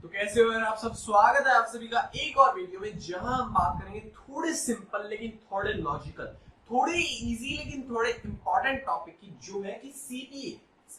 तो कैसे हो यार आप सब। स्वागत है आप सभी का एक और वीडियो में, जहां हम बात करेंगे थोड़े सिंपल लेकिन थोड़े लॉजिकल, थोड़े इजी लेकिन थोड़े इंपॉर्टेंट टॉपिक की, जो है कि सीपीए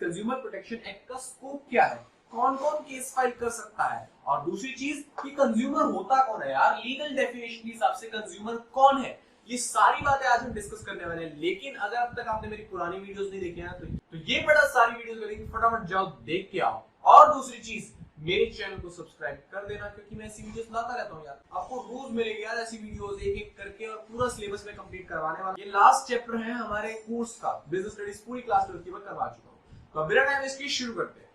कंज्यूमर प्रोटेक्शन एक्ट का स्कोप क्या है, कौन कौन केस फाइल कर सकता है, और दूसरी चीज कि कंज्यूमर होता कौन है यार, लीगल डेफिनेशन के हिसाब से कंज्यूमर कौन है। ये सारी बातें आज हम डिस्कस करने वाले हैं। लेकिन अगर अब तक आपने मेरी पुरानी वीडियोस नहीं देखी हैं तो ये बड़ा सारी वीडियोस करेंगे, फटाफट जाओ देख के आओ। और दूसरी चीज, मेरे चैनल को सब्सक्राइब कर देना, क्योंकि मैं ऐसी वीडियोस लाता रहता हूं यार। आपको रोज मिलेगी यार ऐसी वीडियोस, एक एक करके, और पूरा सिलेबस में कंप्लीट करवाने वाला। ये लास्ट चैप्टर है हमारे कोर्स का, बिजनेस स्टडीज पूरी क्लास 12 की मैं करवा चुका हूं। तो अब बिना टाइम इसकी शुरू करते हैं।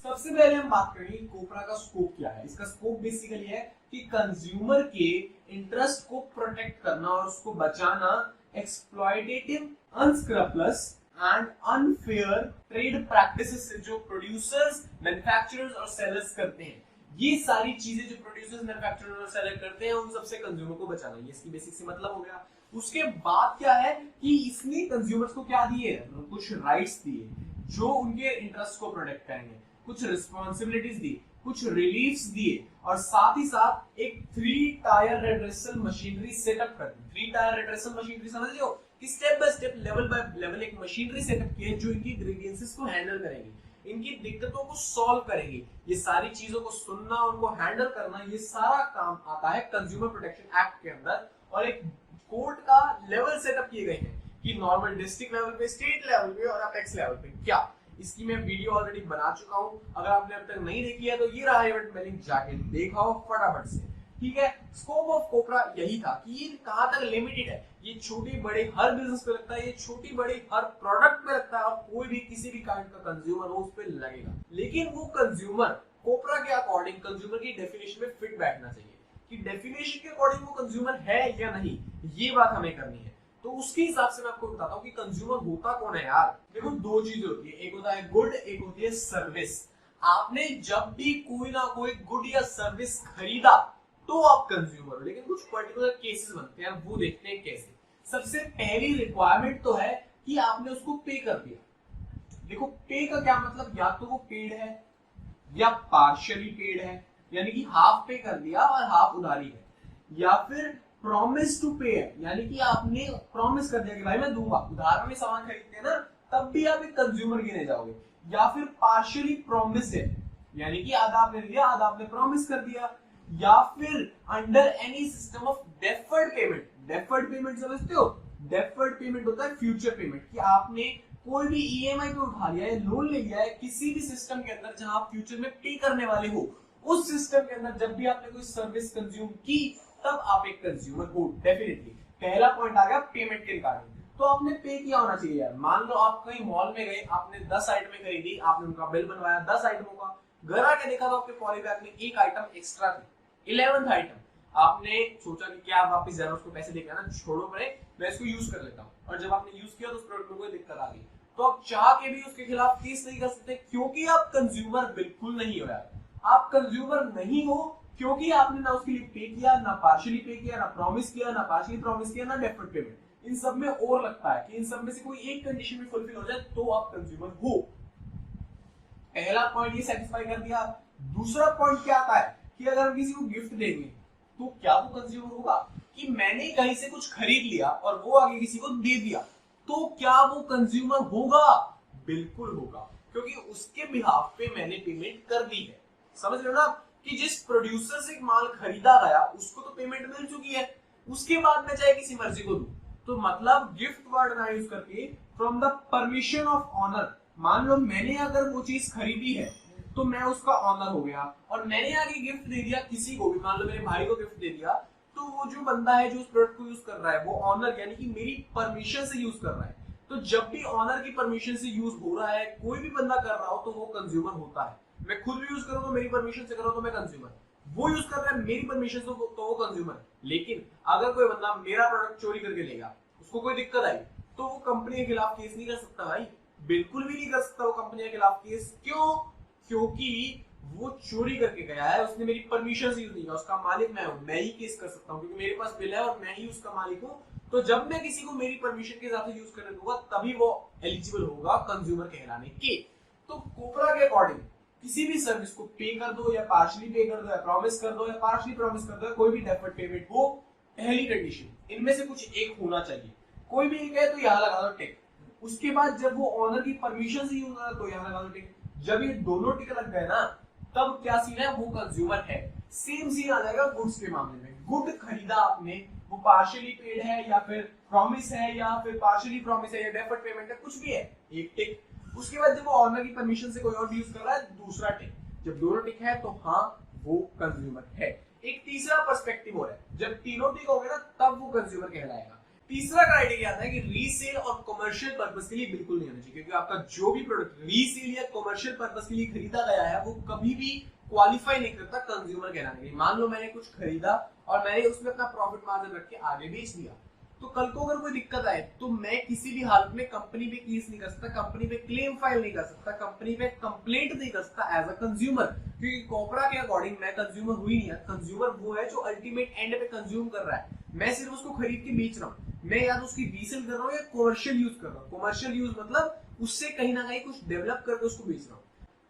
सबसे पहले हम बात करेंगे कोपरा का स्कोप क्या है। इसका स्कोप बेसिकली है कि कंज्यूमर के इंटरेस्ट को प्रोटेक्ट करना और उसको बचाना exploitative, unscrupulous and unfair trade practices से जो प्रोड्यूसर्स, मैन्युफैक्चरर्स और सेलर्स करते हैं। ये सारी चीजें जो प्रोड्यूसर्स, मैन्युफैक्चरर्स और सेलर करते हैं, उन सबसे कंज्यूमर को बचाना, ये इसकी बेसिक सी मतलब हो गया। उसके बाद क्या है कि इसने कंज्यूमर्स को क्या दिए, कुछ राइट्स दिए जो उनके इंटरेस्ट को प्रोटेक्ट करेंगे, कुछ रिस्पॉन्सिबिलिटीज दी, कुछ रिलीफ्स दिए, और साथ ही साथ एक 3 टायर रेड्रेसल मशीनरी सेटअप कर दी। 3 टायर रेड्रेसल मशीनरी समझ रहे हो कि step by step, level by level एक मशीनरी सेटअप की है जो इनकी ग्रीवियंसेस को हैंडल करेगी, इनकी दिक्कतों को सॉल्व करेगी। ये सारी चीजों को सुनना, उनको हैंडल करना, ये सारा काम आता है कंज्यूमर प्रोटेक्शन एक्ट के अंदर। और एक कोर्ट का लेवल सेटअप किए गए हैं कि नॉर्मल डिस्ट्रिक्ट लेवल पे, स्टेट लेवल पे और अपेक्स लेवल पे क्या। इसकी मैं वीडियो ऑलरेडी बना चुका हूं, अगर आपने अब तक नहीं देखी है तो ये रहा इवेंट में लिंक, जाके देखाओ फटाफट से। ठीक है, स्कोप ऑफ कोपरा यही था कि ये कहां तक लिमिटेड है। ये छोटी बड़े हर बिजनेस पे लगता है, ये छोटी बड़ी हर प्रोडक्ट पे लगता है, और कोई भी किसी भी काइंड का कंज्यूमर हो उस पे लगेगा। लेकिन वो कंज्यूमर कोपरा के अकॉर्डिंग कंज्यूमर की डेफिनेशन में फिट बैठना चाहिए कि डेफिनेशन के अकॉर्डिंग वो कंज्यूमर है या नहीं, ये बात हमें करनी है। तो उसके हिसाब से मैं आपको बताता हूँ कि कंज्यूमर होता कौन है यार। देखो, 2 चीजें होती है, एक होता है गुड, एक होती है सर्विस। आपने जब भी कोई ना कोई गुड या सर्विस खरीदा तो आप कंज्यूमर हो, लेकिन कुछ पर्टिकुलर केसेस बनते हैं, वो देखते हैं कैसे। सबसे पहली रिक्वायरमेंट तो है कि आपने उसको पे कर दिया। देखो, पे का क्या मतलब, या तो वो पेड है या पार्शियली पेड है, यानी कि हाफ पे कर दिया और हाफ उधारी है, या फिर प्रॉमिस टू पे है, यानी कि आपने प्रॉमिस कर दिया कि भाई मैं दूंगा। उधार में सामान खरीदते हैं ना, तब भी आप एक कंज्यूमर गिने जाओगे। या फिर पार्शियली प्रॉमिस है, यानी कि आधा आपने दिया, आधा आपने प्रॉमिस कर दिया। या फिर under any system of deferred payment. Deferred payment समझते हो? डेफर्ड पेमेंट होता है फ्यूचर पेमेंट, कि आपने कोई भी ईएमआई पे उठा लिया है, लोन ले लिया है किसी भी सिस्टम के अंदर जहां आप फ्यूचर में पे करने वाले हो, उस सिस्टम के अंदर जब भी आपने कोई सर्विस कंज्यूम की, तब आप एक कंज्यूमर हो डेफिनेटली। पहला पॉइंट आ गया पेमेंट के रिगार्डिंग। तो आपने पे किया होना चाहिए यार। मान लो आप कहीं मॉल में गए, आपने 10 आइटमें खरीदी, आपने उनका बिल बनवाया 10 आइटमों का, घर आके देखा तो आपके पॉली बैग में एक आइटम एक्स्ट्रा थी, 11th आइटम। आपने सोचा कि क्या आप वापस जाना, उसको पैसे देके आना, छोड़ो पड़े, मैं इसको यूज कर लेता हूँ। और जब आपने यूज किया तो उस प्रोडक्ट में कोई दिक्कत आ गई, तो आप चाह के भी उसके खिलाफ केस नहीं कर सकते, क्योंकि आप कंज्यूमर बिल्कुल नहीं हो यार। आप कंज्यूमर नहीं हो क्योंकि आपने ना उसके लिए पे किया, ना पार्शियली पे किया, ना प्रॉमिस किया, ना पार्शियली प्रॉमिस किया, ना डेफर्ड पेमेंट। इन सब में और लगता है कि इन सब में से कोई एक कंडीशन में फुलफिल हो जाए तो आप कंज्यूमर हो। पहला पॉइंट ये सेटिस्फाई कर दिया। दूसरा पॉइंट क्या आता है कि अगर हम किसी को गिफ्ट देंगे तो क्या वो कंज्यूमर होगा? कि मैंने कहीं से कुछ खरीद लिया और वो आगे किसी को दे दिया, तो क्या वो कंज्यूमर होगा? बिल्कुल होगा, क्योंकि उसके बिहाफ पे मैंने पेमेंट कर दी है। समझ रहे हो ना कि जिस प्रोड्यूसर से माल खरीदा गया उसको तो पेमेंट मिल चुकी है, उसके बाद मैं चाहे किसी मर्जी को दूं। तो मतलब गिफ्ट वर्ड ना यूज करके from the permission of honour. मान लो मैंने अगर वो चीज खरीदी है तो मैं उसका ऑनर हो गया, और मैंने आगे गिफ्ट दे दिया किसी को भी, मान लो मेरे भाई को गिफ्ट दे दिया, तो वो जो बंदा है जो उस प्रोडक्ट को यूज कर रहा है वो ऑनर, यानी कि मेरी परमिशन से यूज कर रहा है। तो जब भी ऑनर की परमिशन से यूज हो रहा है, कोई भी बंदा कर रहा हो, तो वो कंज्यूमर होता है। मैं खुद भी यूज करूं तो मेरी परमिशन से करूं तो मैं कंज्यूमर, वो यूज कर रहा है मेरी परमिशन से तो वो कंज्यूमर। लेकिन अगर कोई बंदा मेरा प्रोडक्ट चोरी करके लेगा, उसको कोई दिक्कत आई, तो वो कंपनी के खिलाफ केस नहीं कर सकता भाई, बिल्कुल भी नहीं कर सकता वो कंपनी के खिलाफ केस। क्यों? क्योंकि वो चोरी करके गया है, उसने मेरी परमिशन से यूज नहीं किया, उसका मालिक मैं हूं, मैं ही केस कर सकता हूं, क्योंकि मेरे पास बिल है और मैं ही उसका मालिक हूं, तो जब मैं किसी को मेरी परमिशन के साथ यूज करने दूंगा तभी वो एलिजिबल होगा कंज्यूमर कहलाने के। तो कोपरा के अकॉर्डिंग किसी भी सर्विस को पे कर दो या पार्शली पे कर दो या प्रॉमिस कर दो या पार्शली प्रॉमिस कर दो या कोई भी डेफर्ड पेमेंट हो, पहली कंडीशन इनमें से कुछ एक होना चाहिए। कोई भी एक है तो यहाँ लगा दो टिक। उसके बाद जब वो ऑनर की परमिशन से यूज हो तो यहाँ लगा दो टिक। जब ये दोनों टिक लग गए ना तब क्या सीन है, वो कंज्यूमर है। सेम सीन आ जाएगा गुड्स के मामले में। गुड खरीदा आपने, वो पार्शियली पेड है या फिर प्रॉमिस है या फिर पार्शियली प्रॉमिस है या डेफर्ड पेमेंट है, कुछ भी है, एक टिक। उसके बाद जब वो ऑनर की परमिशन से कोई और यूज कर रहा है, दूसरा टिक। जब दोनों टिक है तो हाँ वो कंज्यूमर है। एक तीसरा पर्सपेक्टिव हो रहा है, जब तीनों टिक हो गए ना तब वो कंज्यूमर कहलाएगा। तीसरा क्राइटेरिया आता है कि रीसेल और कमर्शियल पर्पस के लिए बिल्कुल नहीं होना चाहिए, क्योंकि आपका जो भी प्रोडक्ट रीसेल या कमर्शियल पर्पस के लिए खरीदा गया है वो कभी भी क्वालिफाई नहीं करता कंज्यूमर कहलाने के लिए। मान लो मैंने कुछ खरीदा और मैंने उसमें अपना प्रॉफिट मार्जिन रख के आगे बेच दिया, तो कल को अगर कोई दिक्कत आए तो मैं किसी भी हालत में कंपनी पे केस नहीं कर सकता, कंपनी पे क्लेम फाइल नहीं कर सकता, कंपनी पे कंप्लेंट नहीं कर सकता एज अ कंज्यूमर, क्योंकि कोपरा के अकॉर्डिंग मैं कंज्यूमर हुई नहीं है। कंज्यूमर वो है जो अल्टीमेट एंड पे कंज्यूम कर रहा है, मैं सिर्फ उसको खरीद के बेच रहा हूँ। मैं या तो उसकी रीसेल कर रहा हूँ या कमर्शियल यूज कर रहा हूँ। कमर्शियल यूज मतलब उससे कहीं ना कहीं कुछ डेवलप करके उसको बेच रहा हूँ।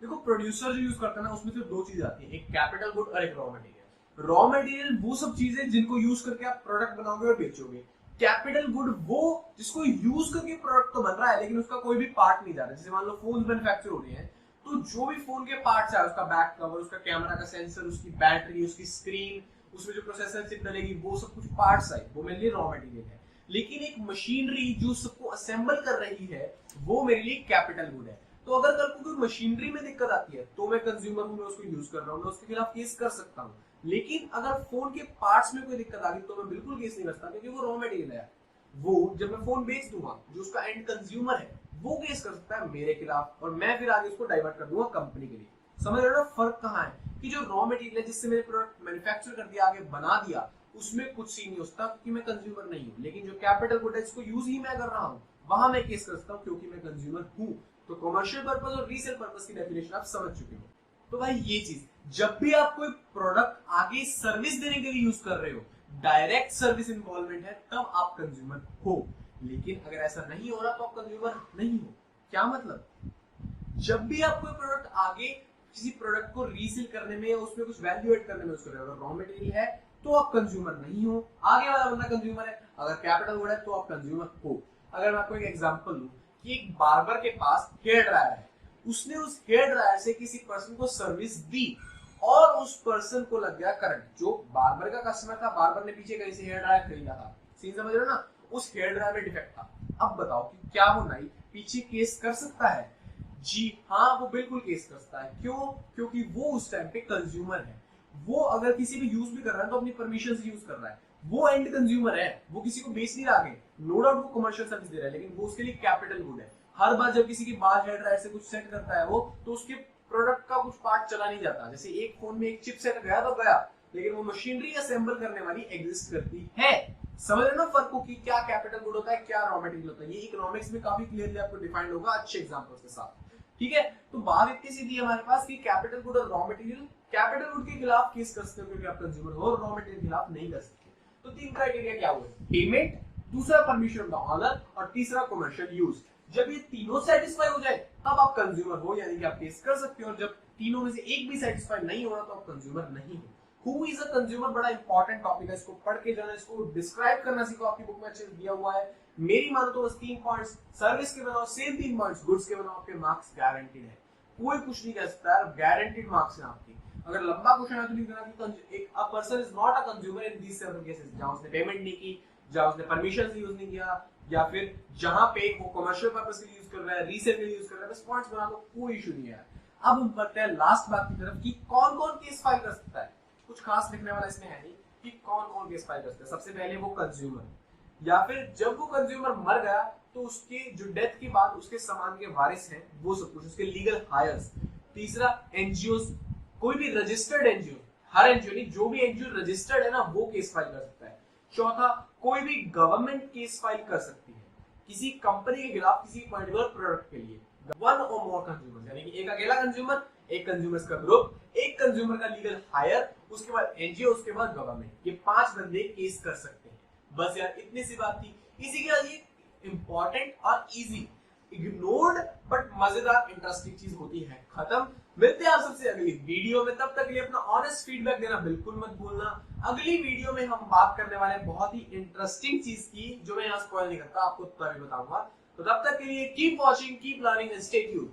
देखो प्रोड्यूसर जो यूज करता है ना उसमें सिर्फ दो चीजें आती है, एक कैपिटल गुड और एक रॉ मटेरियल। रॉ मटेरियल वो सब चीजें जिनको यूज करके आप प्रोडक्ट बनाओगे और बेचोगे। कैपिटल गुड वो जिसको यूज करके प्रोडक्ट तो बन रहा है लेकिन उसका कोई भी पार्ट नहीं जा रहा। जैसे मान लो फोन मैन्युफैक्चर हो रहे हैं तो जो भी फोन के पार्ट्स है, उसका बैक कवर, उसका कैमरा का सेंसर, उसकी बैटरी, उसकी स्क्रीन, उसमें जो प्रोसेसर चिप डलेगी, वो सब कुछ पार्ट्स आए, वो मेरे लिए रॉ मटेरियल है। लेकिन एक मशीनरी जो सबको असेंबल कर रही है वो मेरे लिए कैपिटल गुड है। तो अगर कल को कोई मशीनरी में दिक्कत आती है तो मैं कंज्यूमर हूं, मैं उसको यूज कर रहा हूं, मैं उसके खिलाफ केस कर सकता हूं। लेकिन अगर फोन के पार्ट्स में कोई दिक्कत आ गई तो मैं बिल्कुल केस नहीं कर सकता, क्योंकि वो रॉ मटेरियल है। वो जब मैं फोन बेच दूंगा, जो उसका एंड कंज्यूमर है वो केस कर सकता है मेरे खिलाफ और मैं फिर आगे उसको डाइवर्ट कर दूंगा कंपनी के लिए। समझ रहे हो ना फर्क कहाँ है, कि जो रॉ मटेरियल है जिससे मैंने प्रोडक्ट मैन्युफैक्चर कर दिया, आगे बना दिया, उसमें कुछ सीन नहीं होता क्योंकि मैं कंज्यूमर नहीं हूँ। लेकिन जो कैपिटल गुड है जिसको यूज ही मैं कर रहा हूँ, वहां मैं केस कर सकता हूँ क्योंकि मैं कंज्यूमर हूँ। तो कमर्शियल पर्पस और रीसेल पर्पस की डेफिनेशन आप समझ चुके हो। तो भाई ये चीज, जब भी आप कोई प्रोडक्ट आगे सर्विस देने के लिए यूज कर रहे हो, डायरेक्ट सर्विस इन्वॉल्वमेंट है, तब आप कंज्यूमर हो। लेकिन अगर ऐसा नहीं हो रहा तो आप कंज्यूमर नहीं हो। क्या मतलब, जब भी आप कोई प्रोडक्ट आगे किसी प्रोडक्ट को रीसेल करने में या उसमें कुछ वैल्यू एड करने में यूज कर रहे हो, अगर रॉ मटेरियल है तो आप कंज्यूमर नहीं हो, आगे वाला बंदा कंज्यूमर है। अगर कैपिटल गुड है तो आप कंज्यूमर हो। अगर मैं आपको एक एग्जांपल दूं कि एक बार्बर के पास हेयर ड्रायर है, उसने उस हेयर ड्रायर से किसी पर्सन को सर्विस दी और उस पर्सन को लग गया करंट। जो बार्बर का कस्टमर था, बार्बर ने पीछे कहीं से हेयर ड्रायर खरीदा था, सीन समझ रहे हो ना, उस हेयर ड्रायर में डिफेक्ट था। अब बताओ कि क्या वो नाई पीछे केस कर सकता है? जी हाँ, वो बिल्कुल केस कर सकता है। क्यों? क्योंकि वो उस टाइम पे कंज्यूमर है। वो अगर किसी भी यूज भी कर रहा है तो अपनी परमिशन से यूज कर रहा है। वो एंड कंज्यूमर है, वो किसी को बेच नहीं रहा आगे। नो डाउट वो कमर्शियल सर्विस दे रहा है, लेकिन वो उसके लिए कैपिटल गुड है। हर बार जब किसी की बाल हेयर ड्रायर से कुछ सेट करता है वो, तो उसके प्रोडक्ट का कुछ पार्ट चला नहीं जाता। जैसे एक फोन में एक चिप सेट गया तो गया, लेकिन वो मशीनरी असेंबल करने वाली एग्जिस्ट करती है। समझ रहे ना फर्क को कि क्या कैपिटल गुड होता है, क्या रॉ मटेरियल होता है। ये इकोनॉमिक्स में काफी क्लियरली आपको डिफाइंड होगा अच्छे एग्जांपल्स के साथ। ठीक है, तो बात इतनी सीधी है हमारे पास कि कैपिटल गुड और रॉ मटेरियल। कैपिटल गुड के खिलाफ केस कर सकते हो क्योंकि आप कंज्यूमर हो, और रॉ मटेरियल के खिलाफ नहीं कर सकते। तो तीन क्राइटेरिया क्या हुए, पेमेंट, दूसरा परमिशन ऑफ द ऑनर और तीसरा कमर्शियल यूज। जब ये तीनों सेटिस्फाई हो जाए तब आप कंज्यूमर हो, यानी कि आप केस कर सकते हो। और जब तीनों में से एक भी सेटिस्फाई नहीं हो रहा तो आप कंज्यूमर नहीं हो। हु इज अ कंज्यूमर बड़ा इंपॉर्टेंट टॉपिक है, इसको पढ़ के जाना, इसको डिस्क्राइब करना सीखो। आपकी बुक में अच्छे से दिया हुआ है। मेरी मानो तो बस 3 पॉइंट्स सर्विस के बनाओ, सेम 3 पॉइंट्स गुड्स के बनाओ, आपके मार्क्स गारंटीड है। कोई कुछ नहीं कह सकता है, गारंटीड मार्क्स है आपके। अगर लंबा क्वेश्चन है तो लिख देना कि a person is not a consumer in these seven cases, जहां उसने पेमेंट नहीं की, जहां उसने परमिशन यूज नहीं किया, या फिर जहां पे वो कमर्शियल पर्पस के लिए यूज कर रहा है, रीसेल के लिए यूज कर रहा है। बस पॉइंट्स बना दो, कोई इशू नहीं है। अब हम बढ़ते हैं लास्ट बात की तरफ कि कौन कौन केस फाइल कर सकता है। कुछ खास लिखने वाला इसमें है नहीं कि कौन कौन केस फाइल कर सकता है। सबसे पहले वो कंज्यूमर, या फिर जब वो कंज्यूमर मर गया तो उसके जो डेथ के बाद उसके सामान के वारिस हैं, वो सब कुछ, उसके लीगल हायर्स। तीसरा एनजीओ, कोई भी रजिस्टर्ड एनजीओ, हर एनजीओ नहीं, जो भी एनजीओ रजिस्टर्ड है ना वो केस फाइल कर सकता है। चौथा, कोई भी गवर्नमेंट केस फाइल कर सकती है किसी कंपनी के खिलाफ किसी पर्टिकुलर प्रोडक्ट के लिए। वन और मोर कंज्यूमर, यानी कि एक अकेला कंज्यूमर, एक कंज्यूमर्स का ग्रुप, एक कंज्यूमर का लीगल हायर, उसके बाद एनजीओ, उसके बाद गवर्नमेंट। ये 5 बंदे केस कर सकते हैं। बस यार इतनी सी बात थी। इसी के लिए इंपॉर्टेंट और इजी, इग्नोर्ड बट मजेदार इंटरेस्टिंग चीज होती है। खत्म। मिलते हैं आप सबसे अगली वीडियो में, तब तक के लिए अपना ऑनेस्ट फीडबैक देना बिल्कुल मत भूलना। अगली वीडियो में हम बात करने वाले हैं बहुत ही इंटरेस्टिंग चीज की, जो मैं यहाँ स्पॉइल नहीं करता, आपको तभी बताऊंगा। तो तब तक के लिए keep watching, keep learning and stay tuned.